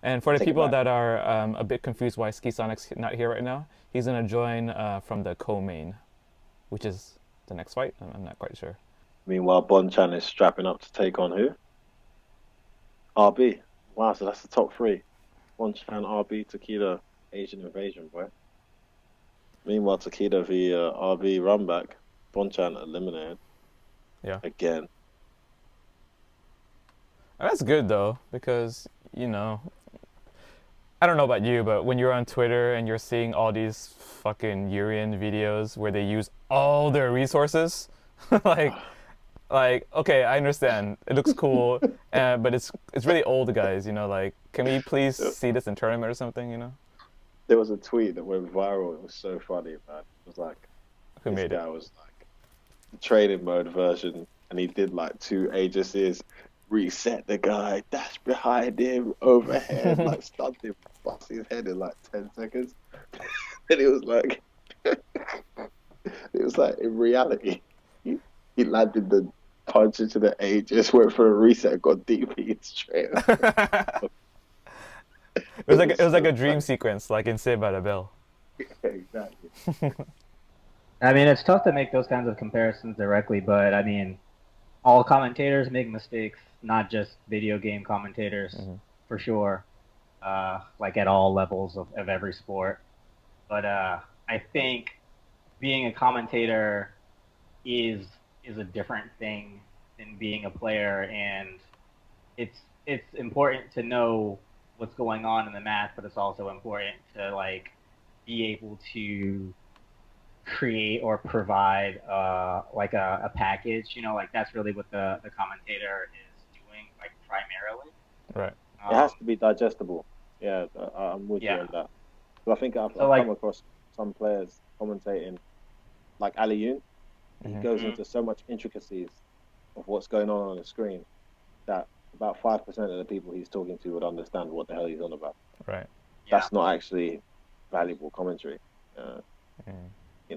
And for the Take it people back. that are a bit confused why Skisonic's not here right now, he's gonna join from the co-main, which is the next fight. I'm not quite sure. Meanwhile, Bonchan is strapping up to take on who? RB. Wow, so that's the top three. Bonchan, RB, Tequila, Asian Invasion, boy. Meanwhile, Tequila v RB run back. Bonchan eliminated Yeah, again. and that's good though because I don't know about you, but when you're on Twitter and you're seeing all these fucking Urian videos where they use all their resources, like okay, I understand it looks cool, but it's really old, guys. Like, can we please see this in tournament or something? There was a tweet that went viral. It was so funny, man. It was like Who this made it? guy was like the training mode version, and he did like two agencies, reset the guy, dash behind him, overhead, like stunned him, bust his head in like 10 seconds. And it was like, it was like in reality, he landed the punch into the Aegis, went for a reset, got DP straight up. It It was like it was was like so a dream funny. sequence, like in Saved by the Bell. Exactly. I mean, it's tough to make those kinds of comparisons directly, but I mean, all commentators make mistakes, not just video game commentators, Hmm. for sure. Like at all levels of every sport. But I think being a commentator is is a different thing than being a player, and it's important to know what's going on in the match, but it's also important to like be able to create or provide like a package. Like that's really what the commentator is doing, like primarily. Right. It has Um, to be digestible. Yeah, I'm with you yeah. on that. But I think So I've come like, across some players commentating like Ali Yoon. He Hmm. goes mm, into so much intricacies of what's going on the screen that about 5% of the people he's talking to would understand what the hell he's on about. Right. yeah, That's not actually valuable commentary. Uh, Mm.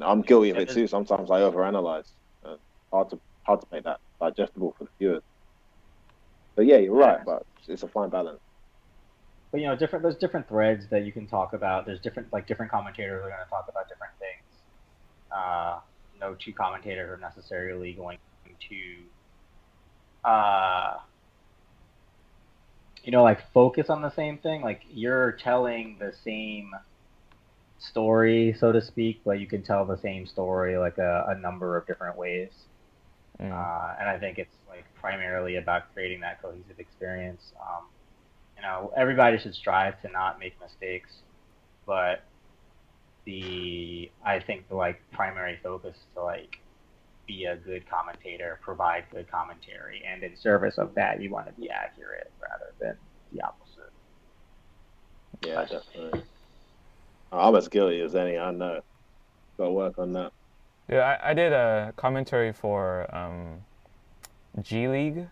I'm guilty of yeah. it too. Sometimes I overanalyze. Uh, hard to make that digestible for the viewers. But yeah, you're right. Yeah. But it's a fine balance. But different. There's different threads that you can talk about. There's different commentators are going to talk about different things. Uh, no two commentators are necessarily going to uh, like focus on the same thing. Like you're telling the same story, so to speak, but you can tell the same story like a number of different ways. Mm. And I think it's like primarily about creating that cohesive experience. Everybody should strive to not make mistakes, but I think the like primary focus to like be a good commentator, provide good commentary, and in service of that, you want to be accurate rather than the opposite. Yeah, That's just me. definitely. I'm as guilty as any. I know. Got to work on that. Yeah, I did a commentary for G League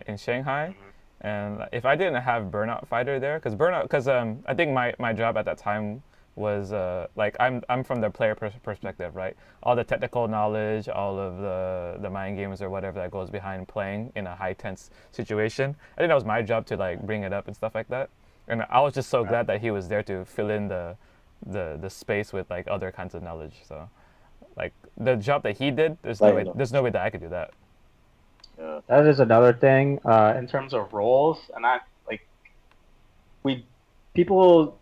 in Shanghai, Mm-hmm. and if I didn't have Burnout Fighter there, because I think my job at that time was like I'm from the player perspective, right? All the technical knowledge, all of the mind games or whatever that goes behind playing in a high tense situation. I think that was my job to like bring it up and stuff like that. And I was just so Right. glad that he was there to fill in the space with like other kinds of knowledge. So like the job that he did, Playing them. there's no way that I could do that. Yeah. That is another thing in terms of roles, and I like we people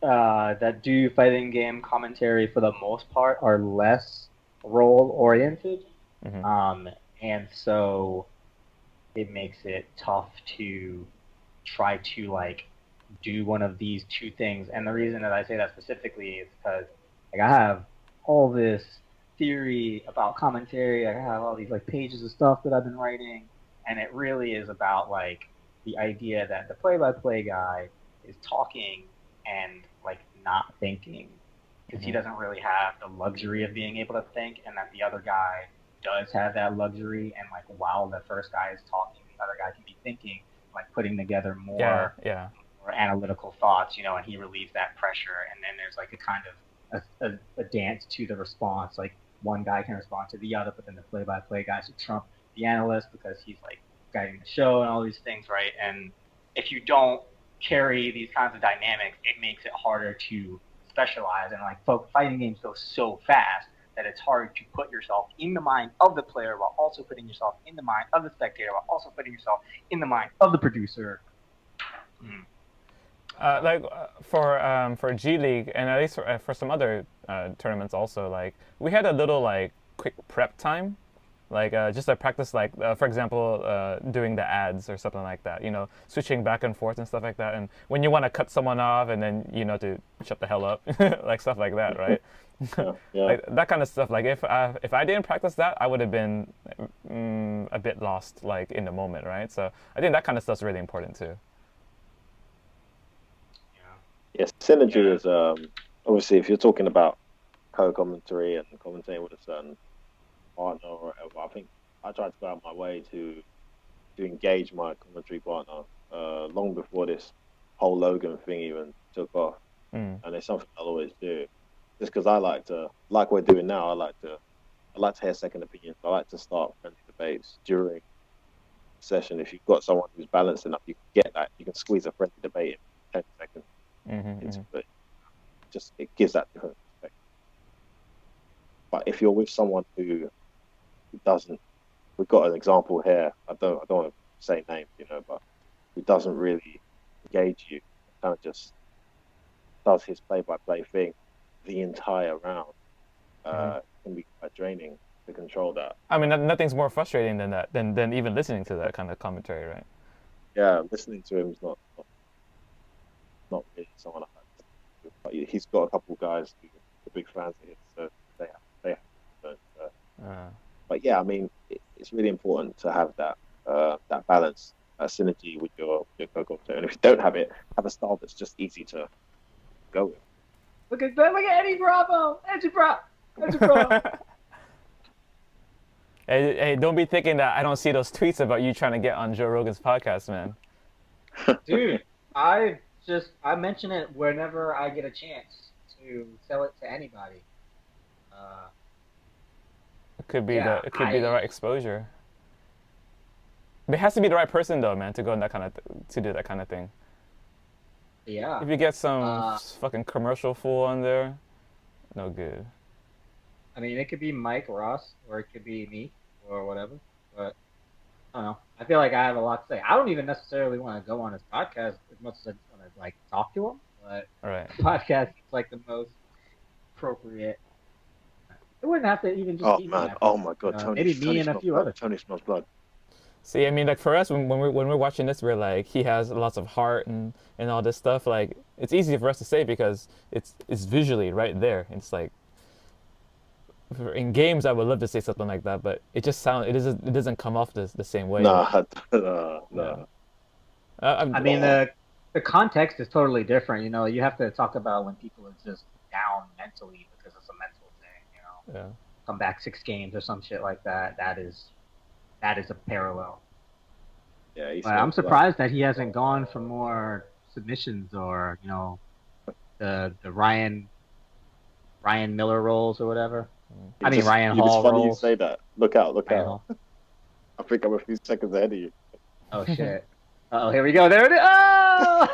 that do fighting game commentary for the most part are less role oriented, Hmm. um, and so it makes it tough to try to like do one of these two things. And the reason that I say that specifically is because like I have all this theory about commentary. I have all these like pages of stuff that I've been writing, and it really is about like the idea that the play-by-play guy is talking and like not thinking because he Hmm. doesn't really have the luxury of being able to think, and that the other guy does have that luxury. And like while the first guy is talking, the other guy can be thinking, like putting together Yeah, yeah. more analytical thoughts, and he relieves that pressure. And then there's like a kind of a dance to the response. Like one guy can respond to the other, but then the play-by-play guy should trump the analyst because he's like guiding the show and all these things, right? And if you don't carry these kinds of dynamics, it makes it harder to specialize. And like fighting games go so fast that it's hard to put yourself in the mind of the player while also putting yourself in the mind of the spectator while also putting yourself in the mind of the producer. For G League and at least for some other tournaments also, like we had a little like quick prep time, like just to practice, like for example doing the ads or something like that, switching back and forth and stuff like that, and when you want to cut someone off and then to shut the hell up, like stuff like that, right? Yeah. Like that kind of stuff. Like if I didn't practice that, I would have been a bit lost, like in the moment, right? So I think that kind of stuff's really important too. Yes, synergy is obviously if you're talking about co-commentary and commentating with a certain partner or whatever. I think I tried to go out my way to engage my commentary partner long before this whole Logan thing even took off, and it's something I'll always do. Just because I like we're doing now, I like to hear second opinions. I like to start friendly debates during the session. If you've got someone who's balanced enough, you can get that. You can squeeze a friendly debate in 10 seconds. It gives that different perspective. But if you're with someone who doesn't, we've got an example here. I don't want to say names, but who doesn't really engage you, kind of just does his play-by-play thing the entire round, can be quite draining to control that. I mean, nothing's more frustrating than that, than even listening to that kind of commentary, right? Yeah, listening to him is not really someone I like. But he's got a couple guys who are big fans of his, so they have. But yeah, I mean, it's really important to have that balance, synergy with your co-commentator. And if you don't have it, have a style that's just easy to go with. Look at Eddie Bravo! Eddie Bravo! Hey, don't be thinking that I don't see those tweets about you trying to get on Joe Rogan's podcast, man. Dude, I mention it whenever I get a chance to sell it to anybody. It could be the right exposure. But it has to be the right person though, man, to go in to do that kind of thing. Yeah. If you get some fucking commercial fool on there, no good. I mean, it could be Mike Ross, or it could be me, or whatever. But I don't know. I feel like I have a lot to say. I don't even necessarily want to go on his podcast as much as I just want to like talk to him. But podcast is like the most appropriate. It wouldn't have to even just be me. Oh my god, Tony. Maybe me and a few others. Tony smells blood. See, I mean, like for us, when we're watching this, we're like, he has lots of heart and all this stuff. Like, it's easy for us to say because it's visually right there. It's like, in games, I would love to say something like that, but it doesn't come off the same way. No. I mean, the context is totally different. You have to talk about when people are just down mentally because it's a mental thing. Yeah. Come back 6 games or some shit like that. That is a parallel. Yeah, but I'm surprised that he hasn't gone for more submissions or the Ryan Miller roles or whatever. Ryan Hall It's funny roles. you say that. Look out. Hall. I think I'm a few seconds ahead of you. Oh shit. Oh, here we go. There it is. Oh!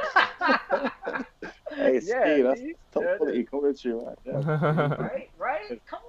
Hey, Steve, that's top quality commentary, right? Yeah. Right? Come